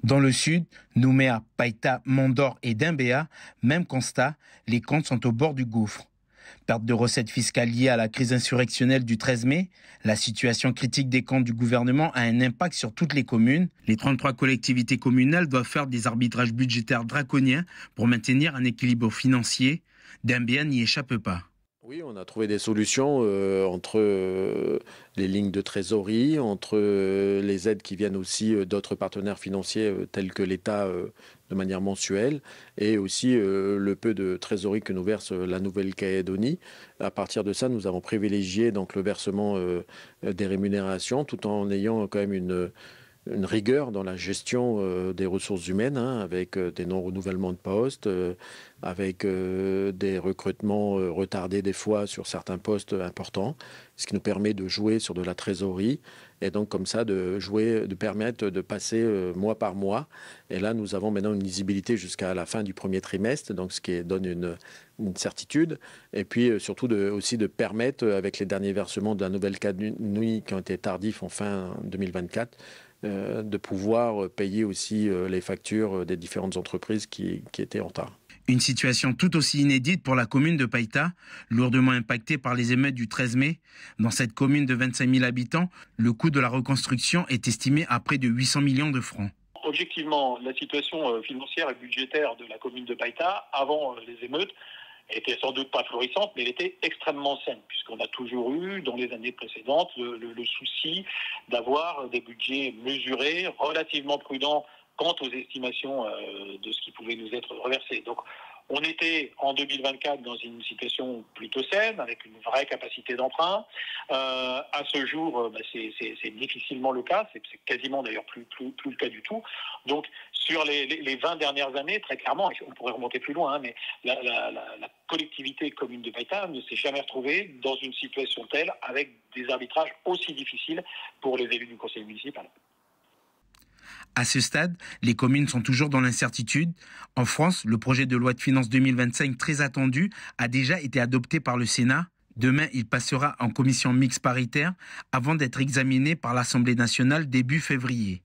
Dans le sud, Nouméa, Païta, Mondor et Dimbéa, même constat, les comptes sont au bord du gouffre. Perte de recettes fiscales liées à la crise insurrectionnelle du 13 mai, la situation critique des comptes du gouvernement a un impact sur toutes les communes. Les 33 collectivités communales doivent faire des arbitrages budgétaires draconiens pour maintenir un équilibre financier. Dimbéa n'y échappe pas. Oui, on a trouvé des solutions entre les lignes de trésorerie, entre les aides qui viennent aussi d'autres partenaires financiers tels que l'État de manière mensuelle et aussi le peu de trésorerie que nous verse la Nouvelle-Calédonie. À partir de ça, nous avons privilégié donc le versement des rémunérations tout en ayant quand même une rigueur dans la gestion des ressources humaines, avec des non-renouvellements de postes, avec des recrutements retardés des fois sur certains postes importants, ce qui nous permet de jouer sur de la trésorerie et donc comme ça de permettre de passer mois par mois. Et là, nous avons maintenant une lisibilité jusqu'à la fin du premier trimestre, donc ce qui donne une certitude. Et puis surtout aussi de permettre, avec les derniers versements de la Nouvelle-Calédonie qui ont été tardifs en fin 2024, de pouvoir payer aussi les factures des différentes entreprises qui étaient en retard. Une situation tout aussi inédite pour la commune de Païta, lourdement impactée par les émeutes du 13 mai. Dans cette commune de 25 000 habitants, le coût de la reconstruction est estimé à près de 800 millions de francs. Objectivement, la situation financière et budgétaire de la commune de Païta, avant les émeutes, était sans doute pas florissante, mais elle était extrêmement saine, puisqu'on a toujours eu, dans les années précédentes, le souci d'avoir des budgets mesurés, relativement prudents quant aux estimations de ce qui pouvait nous être reversé. Donc, on était en 2024 dans une situation plutôt saine, avec une vraie capacité d'emprunt. À ce jour, c'est difficilement le cas, c'est quasiment d'ailleurs plus le cas du tout. Donc, sur les 20 dernières années, très clairement, on pourrait remonter plus loin, mais la collectivité commune de Païta ne s'est jamais retrouvée dans une situation telle, avec des arbitrages aussi difficiles pour les élus du conseil municipal. À ce stade, les communes sont toujours dans l'incertitude. En France, le projet de loi de finances 2025 très attendu a déjà été adopté par le Sénat. Demain, il passera en commission mixte paritaire avant d'être examiné par l'Assemblée nationale début février.